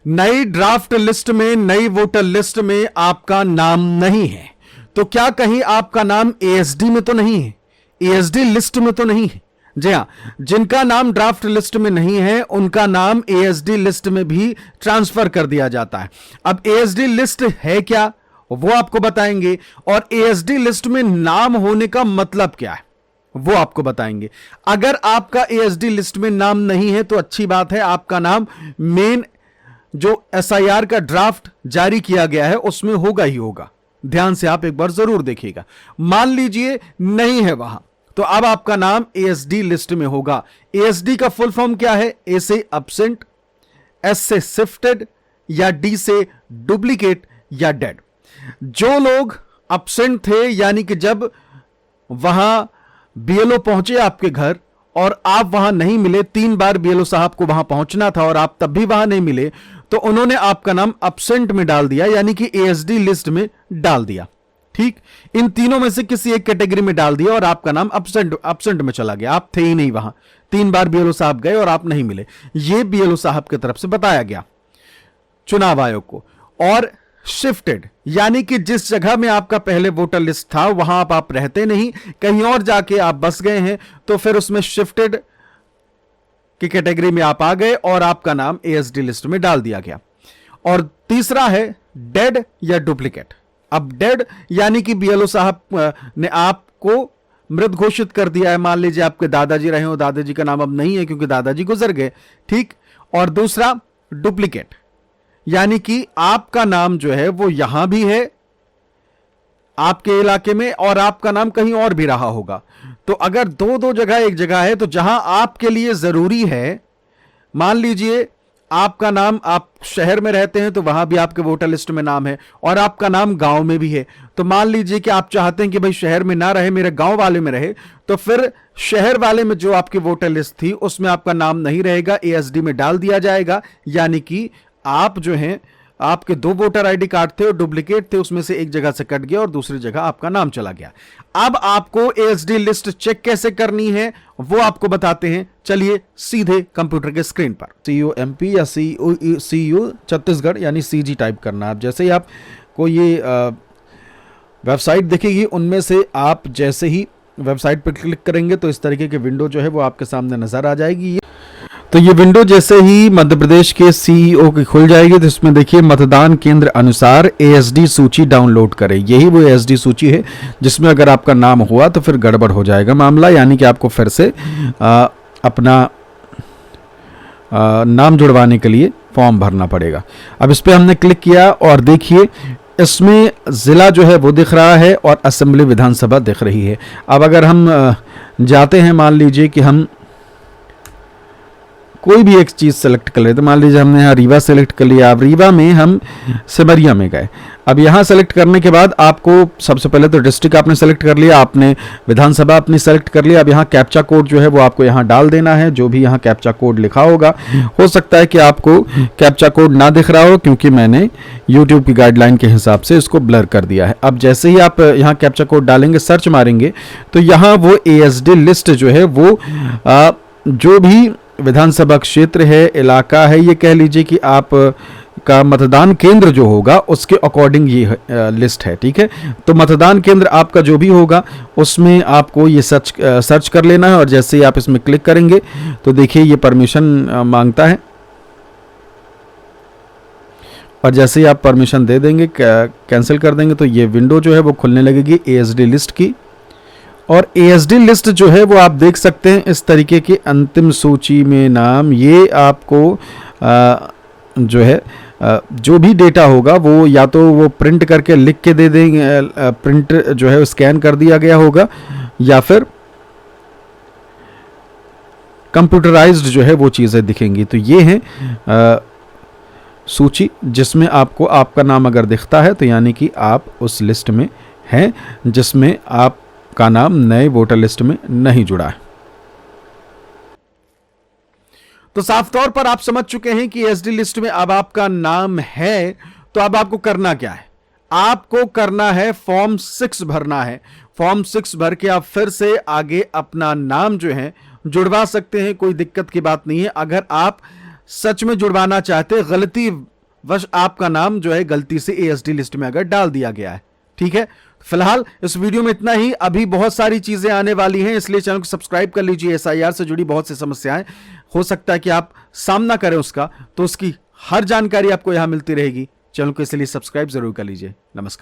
नई draft list में, नई वोटर लिस्ट में आपका नाम नहीं है, तो क्या कहीं आपका नाम एएसडी में तो नहीं है, एएसडी लिस्ट में तो नहीं है? जी हां, जिनका नाम ड्राफ्ट लिस्ट में नहीं है उनका नाम एएसडी लिस्ट में भी ट्रांसफर कर दिया जाता है। अब एएसडी लिस्ट है क्या वो आपको बताएंगे, और एएसडी लिस्ट में नाम होने का मतलब क्या है वो आपको बताएंगे। अगर आपका एएसडी लिस्ट में नाम नहीं है तो अच्छी बात है, आपका नाम मेन जो एसआईआर का ड्राफ्ट जारी किया गया है उसमें होगा ही होगा। ध्यान से आप एक बार जरूर देखिएगा। मान लीजिए नहीं है वहां, तो अब आपका नाम एएसडी लिस्ट में होगा। एएसडी का फुल फॉर्म क्या है? ए से एब्सेंट, एस से शिफ्टेड, या डी से डुप्लीकेट या डेड। जो लोग एब्सेंट थे, यानी कि जब वहां बीएलओ पहुंचे आपके घर और आप वहां नहीं मिले, 3 बार बीएलओ साहब को वहां पहुंचना था और आप तब भी वहां नहीं मिले, तो उन्होंने आपका नाम एब्सेंट में डाल दिया, यानी कि एएसडी लिस्ट में डाल दिया। ठीक, इन तीनों में से किसी एक कैटेगरी में डाल दिया और आपका नाम एब्सेंट में चला गया, आप थे ही नहीं वहां, 3 बार बीएलओ साहब गए और आप नहीं मिले। यह बीएलओ साहब की तरफ से बताया गया चुनाव आयोग को। और शिफ्टेड, यानी कि जिस जगह में आपका पहले वोटर लिस्ट था वहां आप रहते नहीं, कहीं और जाके आप बस गए हैं, तो फिर उसमें शिफ्टेड की कैटेगरी में आप आ गए और आपका नाम एएसडी लिस्ट में डाल दिया गया। और तीसरा है डेड या डुप्लीकेट। अब डेड यानी कि बीएलओ साहब ने आपको मृत घोषित कर दिया है। मान लीजिए आपके दादाजी रहे हो, दादाजी का नाम अब नहीं है क्योंकि दादाजी गुजर गए। ठीक, और दूसरा डुप्लीकेट, यानी कि आपका नाम जो है वो यहां भी है आपके इलाके में और आपका नाम कहीं और भी रहा होगा। तो अगर दो जगह एक जगह है, तो जहां आपके लिए जरूरी है, मान लीजिए आपका नाम, आप शहर में रहते हैं तो वहां भी आपके वोटर लिस्ट में नाम है, और आपका नाम गांव में भी है, तो मान लीजिए कि आप चाहते हैं कि भाई शहर में ना रहे, मेरे गांव वाले में रहे, तो फिर शहर वाले में जो आपकी वोटर लिस्ट थी उसमें आपका नाम नहीं रहेगा, एएसडी में डाल दिया जाएगा। यानी कि आप जो हैं, आपके 2 वोटर आईडी कार्ड थे और डुप्लीकेट थे, उसमें से एक जगह से कट गया और दूसरी जगह आपका नाम चला गया। अब आपको एएसडी लिस्ट चेक कैसे करनी है वो आपको बताते हैं। चलिए सीधे कंप्यूटर के स्क्रीन पर सीयू एमपी या सीयू छत्तीसगढ़ यानी सीजी टाइप करना। आप जैसे ही आपको ये वेबसाइट दिखेगी, उनमें से आप जैसे ही वेबसाइट पर क्लिक करेंगे तो इस तरीके की विंडो जो है वो आपके सामने नजर आ जाएगी। तो ये विंडो जैसे ही मध्य प्रदेश के सीईओ की खुल जाएगी तो इसमें देखिए मतदान केंद्र अनुसार एएसडी सूची डाउनलोड करें। यही वो एएसडी सूची है जिसमें अगर आपका नाम हुआ तो फिर गड़बड़ हो जाएगा मामला, यानी कि आपको फिर से अपना नाम जुड़वाने के लिए फॉर्म भरना पड़ेगा। अब इस पर हमने क्लिक किया और देखिए इसमें ज़िला जो है वो दिख रहा है और असेंबली विधानसभा दिख रही है। अब अगर हम जाते हैं, मान लीजिए कि हम कोई भी एक चीज़ सेलेक्ट कर लेते, मान लीजिए हमने यहाँ रीवा सेलेक्ट कर लिया। अब रीवा में हम सिमरिया में गए। अब यहाँ सेलेक्ट करने के बाद आपको सबसे पहले तो डिस्ट्रिक्ट आपने सेलेक्ट कर लिया, आपने विधानसभा अपनी सेलेक्ट कर लिया। अब यहाँ कैप्चा कोड जो है वो आपको यहाँ डाल देना है, जो भी यहाँ कैप्चा कोड लिखा होगा। हो सकता है कि आपको कैप्चा कोड ना दिख रहा हो क्योंकि मैंने यूट्यूब की गाइडलाइन के हिसाब से इसको ब्लर कर दिया है। अब जैसे ही आप यहाँ कैप्चा कोड डालेंगे, सर्च मारेंगे, तो यहाँ वो एएसडी लिस्ट जो है वो जो भी विधानसभा क्षेत्र है, इलाका है, ये कह लीजिए कि आप का मतदान केंद्र जो होगा उसके अकॉर्डिंग ये लिस्ट है। ठीक है, तो मतदान केंद्र आपका जो भी होगा उसमें आपको ये सर्च कर लेना है। और जैसे ही आप इसमें क्लिक करेंगे तो देखिए ये परमिशन मांगता है, और जैसे ही आप परमिशन दे देंगे, कैंसिल कर देंगे, तो ये विंडो जो है वो खुलने लगेगी एएसडी लिस्ट की। और एएसडी लिस्ट जो है वो आप देख सकते हैं इस तरीके की अंतिम सूची में नाम, ये आपको जो है जो भी डेटा होगा वो या तो वो प्रिंट करके लिख के दे देंगे, प्रिंट जो है स्कैन कर दिया गया होगा, या फिर कंप्यूटराइज्ड जो है वो चीज़ें दिखेंगी। तो ये है सूची जिसमें आपको आपका नाम अगर दिखता है तो यानी कि आप उस लिस्ट में हैं जिसमें आपका नाम नए वोटर लिस्ट में नहीं जुड़ा है। तो साफ तौर पर आप समझ चुके हैं कि एसडी लिस्ट में अब आपका नाम है। तो अब आपको करना क्या है? आपको करना है फॉर्म 6 भरना है। फॉर्म 6 भर के आप फिर से आगे अपना नाम जो है जुड़वा सकते हैं, कोई दिक्कत की बात नहीं है। अगर आप सच में जुड़वाना चाहते, गलती वश आपका नाम जो है गलती से एएसडी लिस्ट में अगर डाल दिया गया है। ठीक है, फिलहाल इस वीडियो में इतना ही। अभी बहुत सारी चीजें आने वाली हैं, इसलिए चैनल को सब्सक्राइब कर लीजिए। एसआईआर से जुड़ी बहुत सी समस्याएं हो सकता है कि आप सामना करें उसका, तो उसकी हर जानकारी आपको यहां मिलती रहेगी। चैनल को इसलिए सब्सक्राइब जरूर कर लीजिए। नमस्कार।